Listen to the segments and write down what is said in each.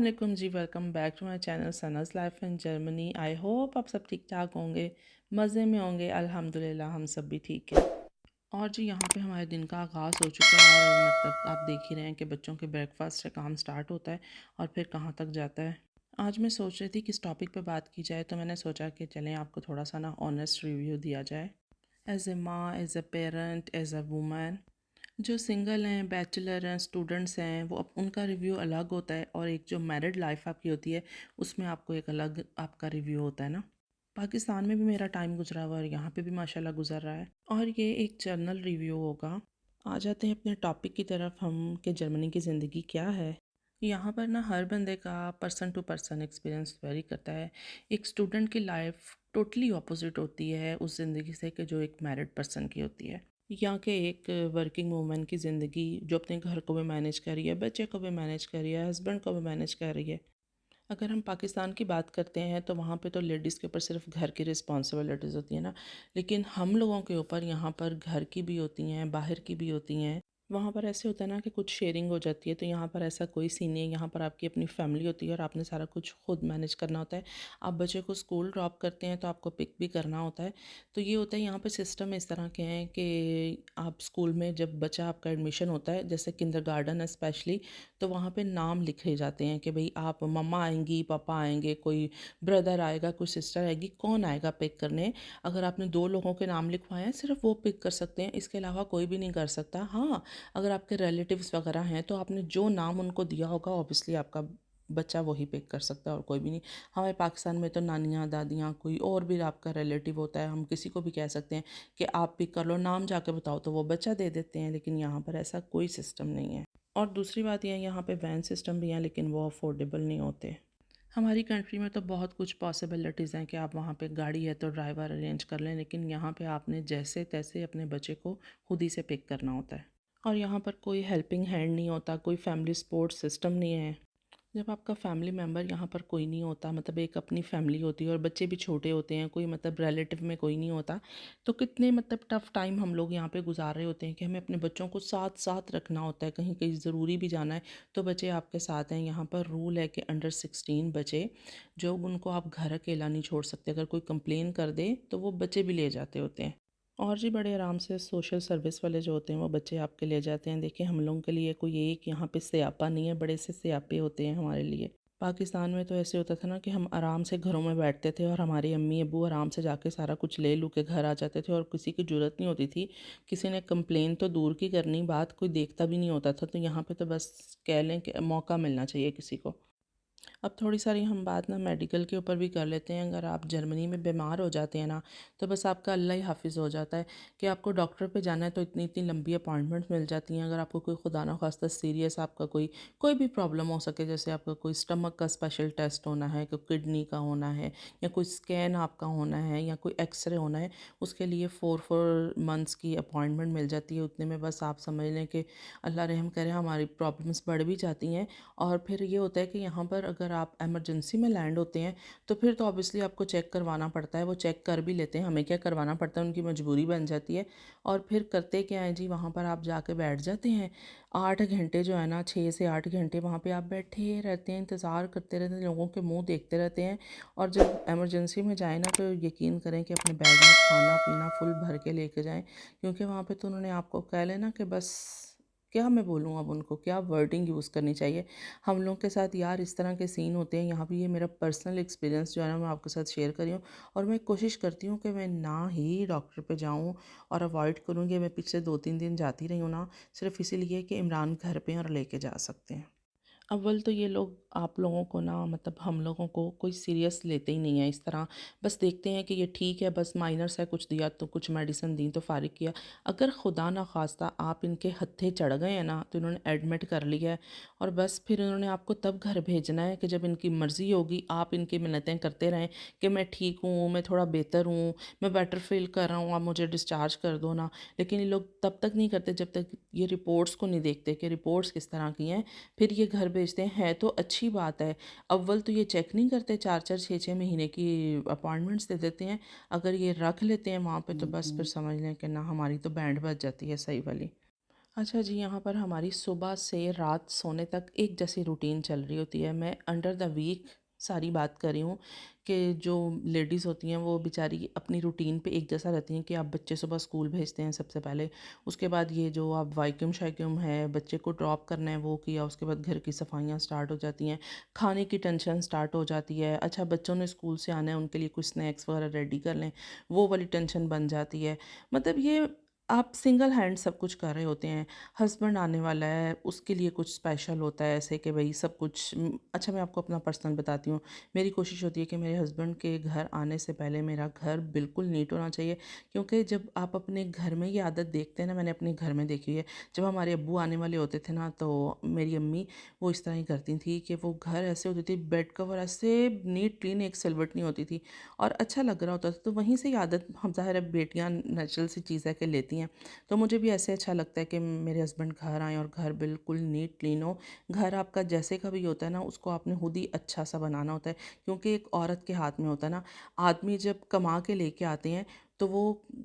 अस्सलाम जी, welcome back to my channel Sana's life in Germany. I hope आप सब ठीक ठाक होंगे, मज़े में होंगे। अल्हम्दुलिल्लाह हम सब भी ठीक है। और जी यहाँ पे हमारे दिन का आगाज़ हो चुका है और मतलब आप देख ही रहे हैं कि बच्चों के ब्रेकफास्ट से काम स्टार्ट होता है और फिर कहाँ तक जाता है। आज मैं सोच रही थी किस टॉपिक पे बात की जाए, तो मैंने सोचा कि चलें आपको थोड़ा सा ना ऑनेस्ट रिव्यू दिया जाए एज़ ए माँ, as a parent, as a women. जो सिंगल हैं, बैचलर हैं, स्टूडेंट्स हैं, वो उनका रिव्यू अलग होता है और एक जो मैरिड लाइफ आपकी होती है उसमें आपको एक अलग आपका रिव्यू होता है ना। पाकिस्तान में भी मेरा टाइम गुजरा हुआ है और यहाँ पे भी माशाल्लाह गुजर रहा है और ये एक जर्नल रिव्यू होगा। आ जाते हैं अपने टॉपिक की तरफ हम कि जर्मनी की ज़िंदगी क्या है। यहाँ पर ना हर बंदे का person to person experience vary करता है। एक स्टूडेंट की लाइफ टोटली ऑपोजिट होती है उस ज़िंदगी से कि जो एक मैरिड पर्सन की होती है। यहाँ के एक वर्किंग वूमन की ज़िंदगी जो अपने घर को भी मैनेज कर रही है, बच्चे को भी मैनेज कर रही है, हस्बैंड को भी मैनेज कर रही है। अगर हम पाकिस्तान की बात करते हैं तो वहाँ पे तो लेडीज़ के ऊपर सिर्फ घर की रिस्पॉन्सिबिलिटीज़ होती है ना, लेकिन हम लोगों के ऊपर यहाँ पर घर की भी होती हैं, बाहर की भी होती हैं। वहाँ पर ऐसे होता है ना कि कुछ शेयरिंग हो जाती है, तो यहाँ पर ऐसा कोई सीन नहीं है। यहाँ पर आपकी अपनी फैमिली होती है और आपने सारा कुछ खुद मैनेज करना होता है। आप बच्चे को स्कूल ड्रॉप करते हैं तो आपको पिक भी करना होता है। तो ये होता है यहाँ पे सिस्टम इस तरह के हैं कि आप स्कूल में जब बच्चा आपका एडमिशन होता है, जैसे किंडरगार्टन है स्पेशली, तो वहाँ पे नाम लिखे जाते हैं कि भाई आप मम्मा आएंगी, पापा आएंगे, कोई ब्रदर आएगा, कोई सिस्टर आएगी, कौन आएगा पिक करने। अगर आपने 2 लोगों के नाम लिखवाए हैं सिर्फ वो पिक कर सकते हैं, इसके अलावा कोई भी नहीं कर सकता। हाँ, अगर आपके रिलेटिव्स वगैरह हैं तो आपने जो नाम उनको दिया होगा ऑब्वियसली आपका बच्चा वही पिक कर सकता है और कोई भी नहीं। हमारे पाकिस्तान में तो नानियाँ, दादियाँ, कोई और भी आपका रिलेटिव होता है, हम किसी को भी कह सकते हैं कि आप पिक कर लो, नाम जाके बताओ तो वो बच्चा दे देते हैं। लेकिन यहाँ पर ऐसा कोई सिस्टम नहीं है। और दूसरी बात यह है यहाँ पे वैन सिस्टम भी हैं लेकिन वो अफोर्डेबल नहीं होते। हमारी कंट्री में तो बहुत कुछ पॉसिबिलिटीज़ हैं कि आप वहाँ पे गाड़ी है तो ड्राइवर अरेंज कर लें, लेकिन यहाँ पे आपने जैसे तैसे अपने बच्चे को खुद ही से पिक करना होता है। और यहाँ पर कोई हेल्पिंग हैंड नहीं होता, कोई फैमिली सपोर्ट सिस्टम नहीं है। जब आपका फैमिली मेम्बर यहाँ पर कोई नहीं होता, मतलब एक अपनी फैमिली होती है और बच्चे भी छोटे होते हैं, कोई मतलब रिलेटिव में कोई नहीं होता, तो कितने मतलब टफ़ टाइम हम लोग यहाँ पे गुजार रहे होते हैं कि हमें अपने बच्चों को साथ साथ रखना होता है। कहीं कहीं ज़रूरी भी जाना है तो बच्चे आपके साथ हैं। यहाँ पर रूल है कि अंडर 16 बच्चे जो उनको आप घर अकेला नहीं छोड़ सकते। अगर कोई कंप्लेन कर दे तो वो बच्चे भी ले जाते होते हैं। और जी बड़े आराम से सोशल सर्विस वाले जो होते हैं वो बच्चे आपके ले जाते हैं। देखिए हम लोगों के लिए कोई एक यहाँ पे स्यापा नहीं है, बड़े से स्यापे होते हैं हमारे लिए। पाकिस्तान में तो ऐसे होता था ना कि हम आराम से घरों में बैठते थे और हमारी अम्मी अब्बू आराम से जाके सारा कुछ ले लू के घर आ जाते थे और किसी की ज़रूरत नहीं होती थी। किसी ने कंप्लेन तो दूर की करनी बात, कोई देखता भी नहीं होता था। तो यहाँ पे तो बस कह लें कि मौका मिलना चाहिए किसी को। अब थोड़ी सारी हम बात ना मेडिकल के ऊपर भी कर लेते हैं। अगर आप जर्मनी में बीमार हो जाते हैं ना, तो बस आपका अल्लाह ही हाफ़िज़ हो जाता है कि आपको डॉक्टर पे जाना है तो इतनी इतनी लंबी अपॉइंटमेंट्स मिल जाती हैं। अगर आपको कोई खुदा ना खास्ता सीरियस आपका कोई कोई भी प्रॉब्लम हो सके, जैसे आपका कोई स्टमक का स्पेशल टेस्ट होना है, कोई किडनी का होना है, या कोई स्कैन आपका होना है, या कोई एक्सरे होना है, उसके लिए 4 4 मंथ्स की अपॉइंटमेंट मिल जाती है। उतने में बस आप समझ लें कि अल्लाह रहम करे, हमारी प्रॉब्लम्स बढ़ भी जाती हैं। और फिर ये होता है कि यहाँ पर अगर आप एमरजेंसी में लैंड होते हैं तो फिर तो ऑब्वियसली आपको चेक करवाना पड़ता है। वो चेक कर भी लेते हैं, हमें क्या करवाना पड़ता है, उनकी मजबूरी बन जाती है। और फिर करते क्या है जी, वहाँ पर आप जाके बैठ जाते हैं। 8 घंटे जो है ना, 6 से 8 घंटे वहाँ पे आप बैठे रहते हैं, इंतज़ार करते रहते हैं, लोगों के मुंह देखते रहते हैं। और जब एमरजेंसी में जाए ना तो यकीन करें कि अपने बैग में खाना पीना फुल भर के लेके जाएं, क्योंकि वहाँ पे तो उन्होंने आपको कह लेना कि बस क्या मैं बोलूँ, अब उनको क्या वर्डिंग यूज़ करनी चाहिए। हम लोग के साथ यार इस तरह के सीन होते हैं यहाँ पे। ये मेरा पर्सनल एक्सपीरियंस जो है ना मैं आपके साथ शेयर कर रही हूँ। और मैं कोशिश करती हूँ कि मैं ना ही डॉक्टर पे जाऊँ और अवॉइड करूँ। कि मैं पिछले 2 3 दिन जाती रही हूँ ना, सिर्फ इसीलिए कि इमरान घर पे हैं और लेके जा सकते हैं। अव्वल तो ये लोग आप लोगों को ना, मतलब हम लोगों को कोई सीरियस लेते ही नहीं है इस तरह। बस देखते हैं कि ये ठीक है, बस माइनर्स है, कुछ दिया तो कुछ मेडिसिन दी तो फ़ारिग किया। अगर खुदा ना खास्ता आप इनके हत्थे चढ़ गए हैं ना तो इन्होंने एडमिट कर लिया है और बस फिर इन्होंने आपको तब घर भेजना है कि जब इनकी मर्ज़ी होगी। आप इनकी मिन्नतें करते रहें कि मैं ठीक हूँ, मैं थोड़ा बेहतर हूँ, मैं बेटर फील कर रहा हूँ, आप मुझे डिस्चार्ज कर दो ना। लेकिन ये लोग तब तक नहीं करते जब तक ये रिपोर्ट्स को नहीं देखते कि रिपोर्ट्स किस तरह की हैं। फिर ये घर भेजते हैं तो अच्छी बात है। अव्वल तो ये चेक नहीं करते, 4 4 6 6 महीने की अपॉइंटमेंट्स दे देते हैं। अगर ये रख लेते हैं वहाँ पे तो बस फिर समझ लें कि ना हमारी तो बैंड बज जाती है सही वाली। अच्छा जी, यहाँ पर हमारी सुबह से रात सोने तक एक जैसी रूटीन चल रही होती है। मैं अंडर द वीक सारी बात कर रही हूँ कि जो लेडीज़ होती हैं वो बेचारी अपनी रूटीन पे एक जैसा रहती हैं कि आप बच्चे सुबह स्कूल भेजते हैं सबसे पहले। उसके बाद ये जो आप वाइक्यूम-शाइक्यूम है, बच्चे को ड्रॉप करना है वो किया, उसके बाद घर की सफाइयाँ स्टार्ट हो जाती हैं, खाने की टेंशन स्टार्ट हो जाती है। अच्छा बच्चों ने स्कूल से आना है, उनके लिए कुछ स्नैक्स वगैरह रेडी कर लें, वो वाली टेंशन बन जाती है। मतलब ये आप सिंगल हैंड सब कुछ कर रहे होते हैं। हस्बैंड आने वाला है, उसके लिए कुछ स्पेशल होता है ऐसे कि भई सब कुछ अच्छा मैं आपको अपना पर्सनल बताती हूँ। मेरी कोशिश होती है कि मेरे हस्बैंड के घर आने से पहले मेरा घर बिल्कुल नीट होना चाहिए, क्योंकि जब आप अपने घर में ये आदत देखते हैं ना, मैंने अपने घर में देखी है। जब हमारे अब्बू आने वाले होते थे ना, तो मेरी अम्मी वो इस तरह ही करती थी कि वो घर ऐसे होती थी, बेड कवर ऐसे नीट क्लीन, एक सिलवट नहीं होती थी और अच्छा लग रहा होता था। तो वहीं से ये आदत हम ज़ाहिर है बेटियाँ नेचुरल सी चीज़ है कि लेती हैं। तो मुझे भी ऐसे अच्छा लगता है कि मेरे हस्बैंड घर आएँ और घर बिल्कुल नीट क्लीन हो। घर आपका जैसे का भी होता है ना, उसको आपने खुद ही अच्छा सा बनाना होता है, क्योंकि एक औरत के हाथ में होता है ना। आदमी जब कमा के लेके आते हैं तो वो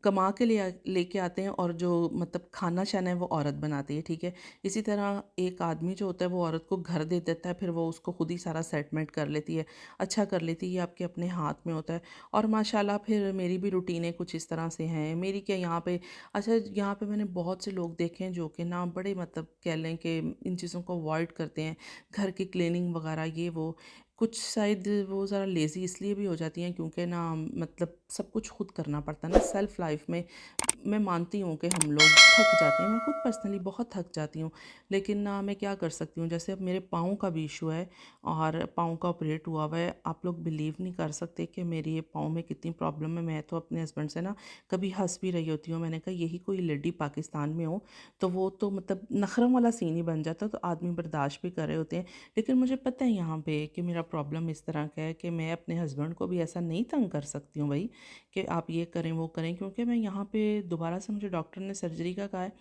कमा के लेके आते हैं और जो मतलब खाना शाना है वो औरत बनाती है, ठीक है। इसी तरह एक आदमी जो होता है वो औरत को घर दे देता है, फिर वो उसको खुद ही सारा सेटलमेंट कर लेती है, अच्छा कर लेती है। ये आपके अपने हाथ में होता है। और माशाल्लाह फिर मेरी भी रूटीनें कुछ इस तरह से हैं। मेरी क्या यहाँ पे अच्छा यहाँ पे मैंने बहुत से लोग देखे हैं जो कि ना बड़े मतलब कह लें कि इन चीज़ों को अवॉइड करते हैं, घर की क्लीनिंग वगैरह ये वो। कुछ शायद वो ज़रा लेज़ी इसलिए भी हो जाती हैं क्योंकि ना मतलब सब कुछ खुद करना पड़ता है ना सेल्फ़ लाइफ़ में। मैं मानती हूँ कि हम लोग थक जाते हैं, मैं खुद पर्सनली बहुत थक जाती हूँ, लेकिन ना मैं क्या कर सकती हूँ। जैसे अब मेरे पाँव का भी इशू है और पाँव का ऑपरेट हुआ हुआ है। आप लोग बिलीव नहीं कर सकते कि मेरी ये पाँव में कितनी प्रॉब्लम है। मैं तो अपने हस्बैंड से ना कभी हंस भी रही होती हूँ, मैंने कहा यही कोई लेडी पाकिस्तान में हो तो वो तो मतलब नखरम वाला सीन ही बन जाता, तो आदमी बर्दाश्त भी कर रहे होते हैं। लेकिन मुझे पता है यहाँ पे कि मेरा प्रॉब्लम इस तरह का है कि मैं अपने हस्बैंड को भी ऐसा नहीं तंग कर सकती हूँ भाई कि आप ये करें वो करें, क्योंकि मैं यहाँ पे दोबारा से मुझे डॉक्टर ने सर्जरी का कहा है,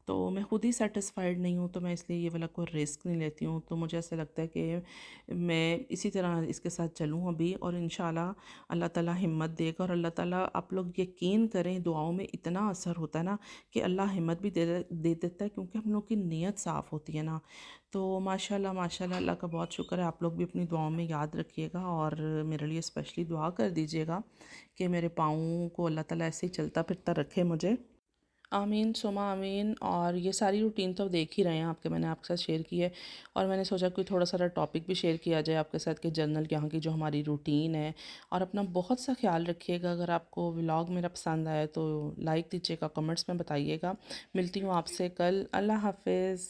तो मैं खुद ही सेटिस्फाइड नहीं हूँ, तो मैं इसलिए ये वाला कोई रिस्क नहीं लेती हूँ। तो मुझे ऐसा लगता है कि मैं इसी तरह इसके साथ चलूँ अभी, और इंशाल्लाह अल्लाह ताला हिम्मत देगा। और अल्लाह ताला आप लोग यकीन करें दुआओं में इतना असर होता है ना कि अल्लाह हिम्मत भी दे देता है, क्योंकि हम लोग की नीयत साफ़ होती है ना। तो माशाल्लाह माशाल्लाह अल्लाह का बहुत शुक्र है। आप लोग भी अपनी दुआओं में याद रखिएगा और मेरे लिए स्पेशली दुआ कर दीजिएगा कि मेरे पाँव को अल्लाह ताला ऐसे ही चलता फिरता रखे मुझे। आमीन सुमा आमीन। और ये सारी रूटीन तो देख ही रहे हैं आपके, मैंने आपके साथ शेयर की है। और मैंने सोचा कोई थोड़ा सा टॉपिक भी शेयर किया जाए आपके साथ कि जनरल यहाँ की जो हमारी रूटीन है। और अपना बहुत सा ख्याल रखिएगा। अगर आपको व्लॉग मेरा पसंद आया तो लाइक दीजिएगा, कमेंट्स में बताइएगा। मिलती हूँ आपसे कल। अल्लाह हाफिज़।